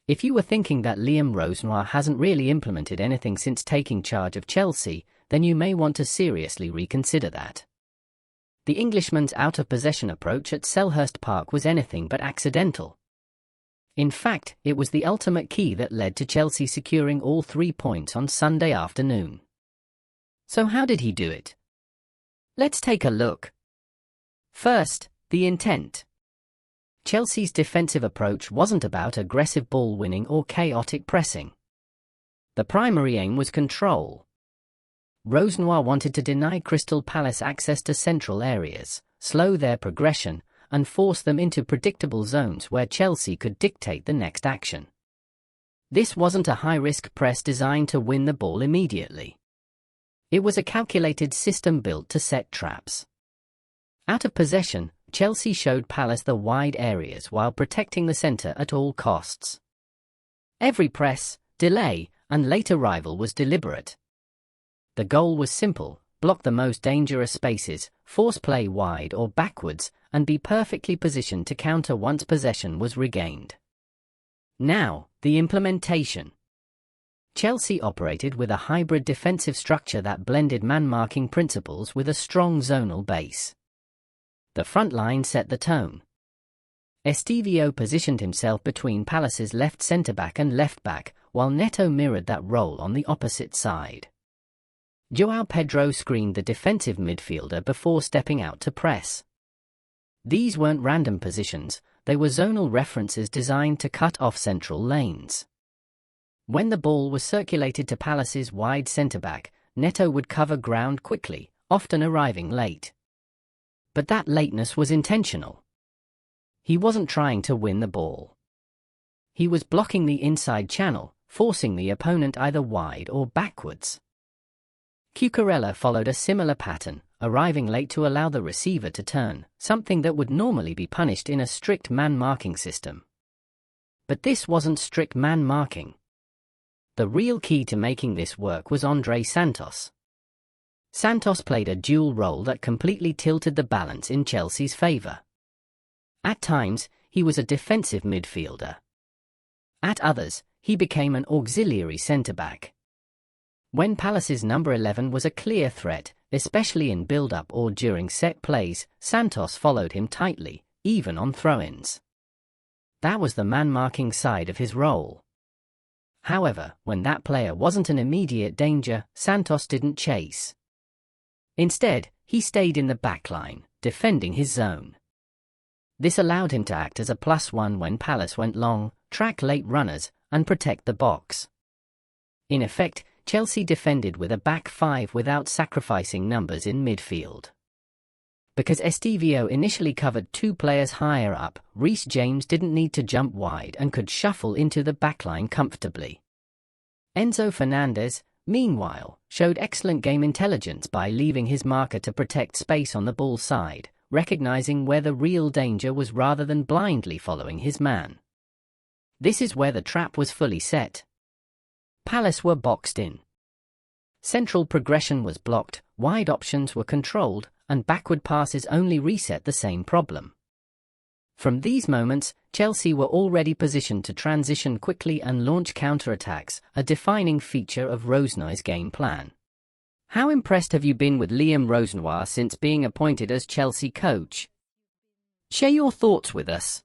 If you were thinking that Liam Rosenoir hasn't really implemented anything since taking charge of Chelsea, then you may want to seriously reconsider that. The Englishman's out-of-possession approach at Selhurst Park was anything but accidental. In fact, it was the ultimate key that led to Chelsea securing all 3 points on Sunday afternoon. So how did he do it? Let's take a look. First, the intent. Chelsea's defensive approach wasn't about aggressive ball winning or chaotic pressing. The primary aim was control. Rosenoir wanted to deny Crystal Palace access to central areas, slow their progression, and force them into predictable zones where Chelsea could dictate the next action. This wasn't a high-risk press designed to win the ball immediately. It was a calculated system built to set traps. Out of possession, Chelsea showed Palace the wide areas while protecting the centre at all costs. Every press, delay, and late arrival was deliberate. The goal was simple: block the most dangerous spaces, force play wide or backwards, and be perfectly positioned to counter once possession was regained. Now, the implementation. Chelsea operated with a hybrid defensive structure that blended man-marking principles with a strong zonal base. The front line set the tone. Estevao positioned himself between Palace's left centre-back and left-back, while Neto mirrored that role on the opposite side. João Pedro screened the defensive midfielder before stepping out to press. These weren't random positions, they were zonal references designed to cut off central lanes. When the ball was circulated to Palace's wide centre-back, Neto would cover ground quickly, often arriving late. But that lateness was intentional. He wasn't trying to win the ball. He was blocking the inside channel, forcing the opponent either wide or backwards. Cucurella followed a similar pattern, arriving late to allow the receiver to turn, something that would normally be punished in a strict man-marking system. But this wasn't strict man-marking. The real key to making this work was Andre Santos. Santos played a dual role that completely tilted the balance in Chelsea's favour. At times, he was a defensive midfielder. At others, he became an auxiliary centre-back. When Palace's number 11 was a clear threat, especially in build-up or during set plays, Santos followed him tightly, even on throw-ins. That was the man-marking side of his role. However, when that player wasn't an immediate danger, Santos didn't chase. Instead, he stayed in the backline, defending his zone. This allowed him to act as a +1 when Palace went long, track late runners, and protect the box. In effect, Chelsea defended with a back five without sacrificing numbers in midfield. Because Estevao initially covered 2 players higher up, Reece James didn't need to jump wide and could shuffle into the backline comfortably. Enzo Fernandez, meanwhile, showed excellent game intelligence by leaving his marker to protect space on the ball side, recognizing where the real danger was rather than blindly following his man. This is where the trap was fully set. Palace were boxed in. Central progression was blocked, wide options were controlled, and backward passes only reset the same problem. From these moments, Chelsea were already positioned to transition quickly and launch counterattacks, a defining feature of Rosenoir's game plan. How impressed have you been with Liam Rosenoir since being appointed as Chelsea coach? Share your thoughts with us.